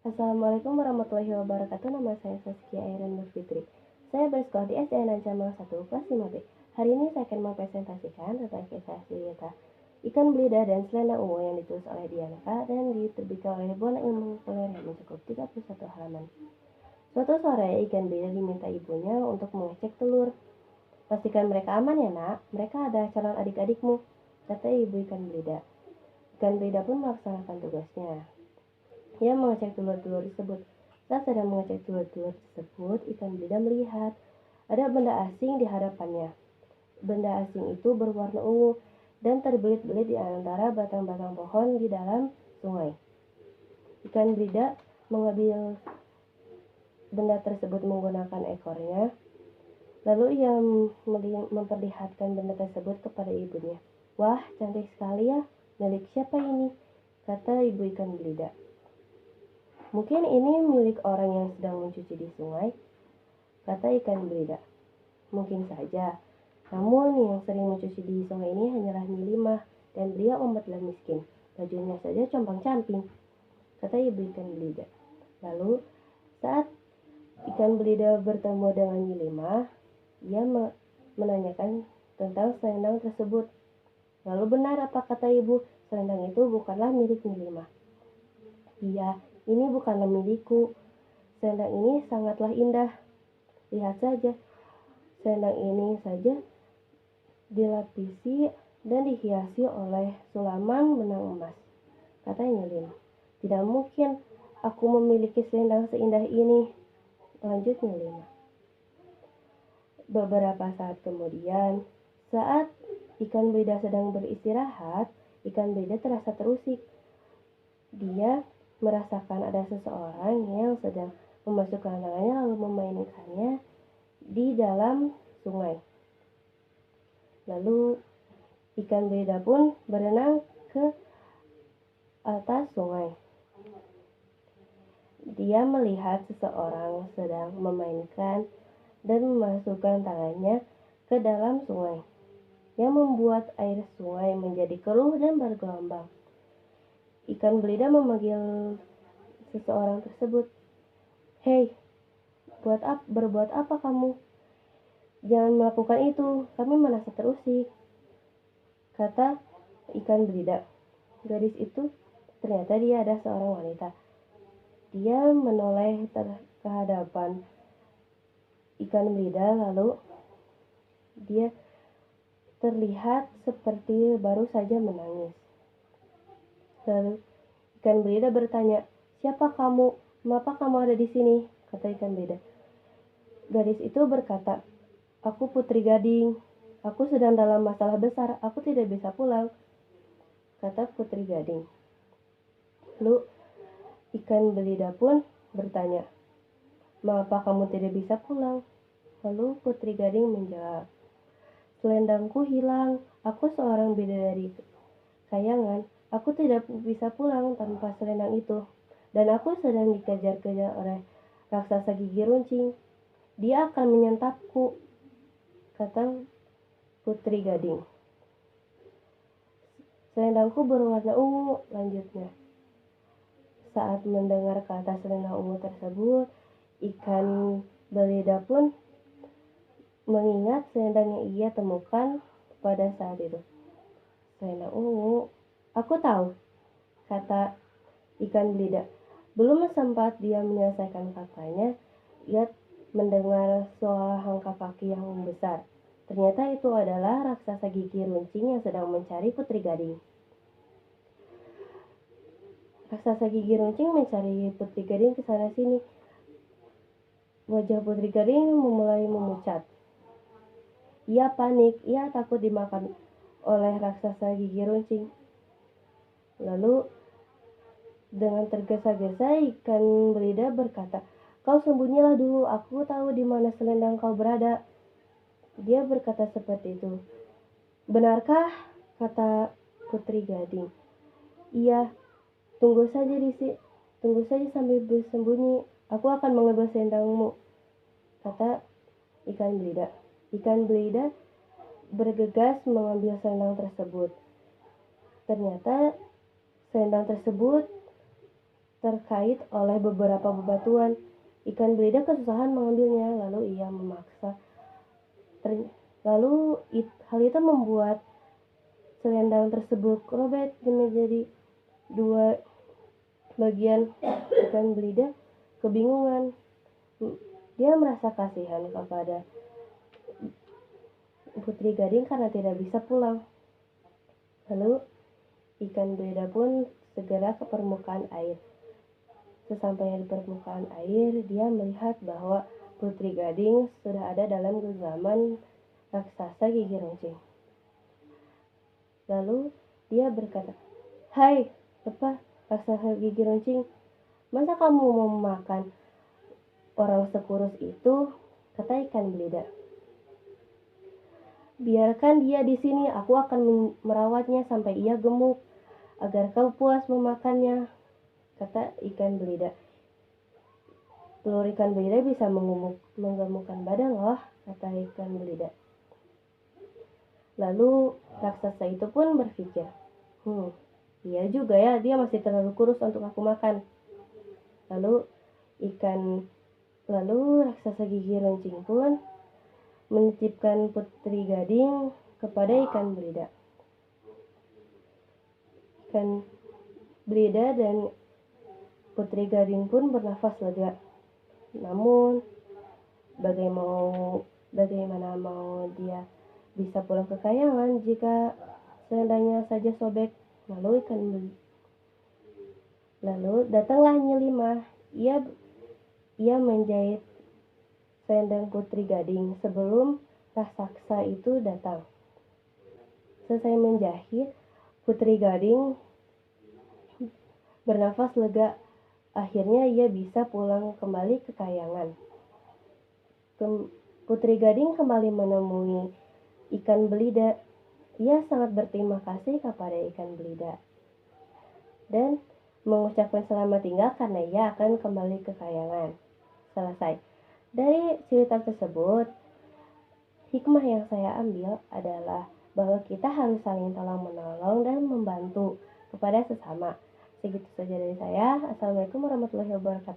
Assalamualaikum warahmatullahi wabarakatuh. Nama saya Saskia Airen Nur Fitri. Saya bersekolah di SDN Ancamang 1 kelas 5B. Hari ini saya akan mempresentasikan tentang kisah cerita Ikan Belida dan Selendang Ungu yang ditulis oleh Dianka dan diterbitkan oleh Buana Ilmu Populer yang mencakup 31 halaman. Suatu sore, Ikan Belida diminta ibunya untuk mengecek telur. Pastikan mereka aman ya nak, mereka ada calon adik-adikmu, kata ibu Ikan Belida. Ikan Belida pun melaksanakan tugasnya. Ia mengecek telur-telur tersebut. Saat sedang mengecek telur-telur tersebut, Ikan Belida melihat ada benda asing di hadapannya. Benda asing itu berwarna ungu dan terbelit-belit di antara batang-batang pohon di dalam sungai. Ikan Belida mengambil benda tersebut menggunakan ekornya. Lalu ia memperlihatkan benda tersebut kepada ibunya. Wah, cantik sekali ya. Milik siapa ini? Kata ibu Ikan Belida. Mungkin ini milik orang yang sedang mencuci di sungai, kata Ikan Belida. Mungkin saja, namun yang sering mencuci di sungai ini hanyalah Milimah dan beliau amat miskin. Bajunya saja compang-camping, kata ibu Ikan Belida. Lalu, saat Ikan Belida bertemu dengan Milimah, ia menanyakan tentang selendang tersebut. Lalu benar apa kata ibu, selendang itu bukanlah milik Milimah. Iya, ini bukanlah milikku. Selendang ini sangatlah indah. Lihat saja, selendang ini saja dilapisi dan dihiasi oleh sulaman benang emas, katanya Lin. Tidak mungkin aku memiliki selendang seindah ini, lanjutnya Lina. Beberapa saat kemudian, saat Ikan Belida sedang beristirahat, Ikan Belida terasa terusik. Dia merasakan ada seseorang yang sedang memasukkan tangannya lalu memainkannya di dalam sungai. Lalu Ikan Belida pun berenang ke atas sungai. Dia melihat seseorang sedang memainkan dan memasukkan tangannya ke dalam sungai, yang membuat air sungai menjadi keruh dan bergelombang. Ikan Belida memanggil seseorang tersebut. Hei, berbuat apa kamu? Jangan melakukan itu, kami merasa terusik, kata Ikan Belida. Gadis itu ternyata dia ada seorang wanita. Dia menoleh ke hadapan Ikan Belida, lalu dia terlihat seperti baru saja menangis. Lalu Ikan Belida bertanya, siapa kamu? Mengapa kamu ada di sini? Kata Ikan Belida. Gadis itu berkata, aku Putri Gading. Aku sedang dalam masalah besar. Aku tidak bisa pulang, kata Putri Gading. Lalu Ikan Belida pun bertanya, mengapa kamu tidak bisa pulang? Lalu Putri Gading menjawab, selendangku hilang. Aku seorang bidadari kayangan. Aku tidak bisa pulang tanpa selendang itu. Dan aku sedang dikejar-kejar oleh raksasa gigi runcing. Dia akan menyantapku, kata Putri Gading. Selendangku berwarna ungu, lanjutnya. Saat mendengar kata selendang ungu tersebut, Ikan Belida pun mengingat selendang yang ia temukan pada saat itu. Selendang ungu, aku tahu, kata Ikan Belida. Belum sempat dia menyelesaikan katanya, ia mendengar suara langkah kaki yang besar. Ternyata itu adalah raksasa gigi runcing yang sedang mencari Putri Gading. Raksasa gigi runcing mencari Putri Gading ke sana sini. Wajah Putri Gading mulai memucat. Ia panik, ia takut dimakan oleh raksasa gigi runcing. Lalu dengan tergesa-gesa Ikan Belida berkata, kau sembunyilah dulu, aku tahu di mana selendang kau berada. Dia berkata seperti itu. Benarkah? Kata Putri Gading. Iya, tunggu saja sambil bersembunyi. Aku akan mengambil selendangmu, kata Ikan Belida. Ikan Belida bergegas mengambil selendang tersebut. Ternyata selendang tersebut terkait oleh beberapa bebatuan. Ikan belida kesusahan mengambilnya, lalu ia memaksa. Hal itu membuat selendang tersebut robek menjadi dua bagian. Ikan belida kebingungan. Dia merasa kasihan kepada Putri Gading karena tidak bisa pulang. Lalu ikan belida pun segera ke permukaan air. Sesampainya di permukaan air, dia melihat bahwa Putri Gading sudah ada dalam genggaman raksasa gigi runcing. Lalu dia berkata, "Hai, raksasa gigi runcing, masa kamu mau makan orang sekurus itu?" kata ikan belida. "Biarkan dia di sini, aku akan merawatnya sampai ia gemuk, agar kau puas memakannya," kata ikan belida. "Telur ikan belida bisa menggemukkan badan loh," kata ikan belida. Lalu raksasa itu pun berpikir, iya juga ya, dia masih terlalu kurus untuk aku makan. Lalu raksasa gigi runcing pun menitipkan Putri Gading kepada ikan belida. Ikan belida dan Putri Gading pun bernafas lega. Namun bagaimana mau dia bisa pulang ke kayangan jika selendangnya saja sobek? Lalu datanglah Nyelimah. Ia menjahit selendang Putri Gading sebelum raksasa itu datang. Selesai menjahit, Putri Gading bernafas lega. Akhirnya ia bisa pulang kembali ke kayangan. Putri Gading kembali menemui ikan belida. Ia sangat berterima kasih kepada ikan belida dan mengucapkan selamat tinggal karena ia akan kembali ke kayangan. Selesai. Dari cerita tersebut, hikmah yang saya ambil adalah bahwa kita harus saling tolong-menolong dan membantu kepada sesama. Segitu saja dari saya. Assalamualaikum warahmatullahi wabarakatuh.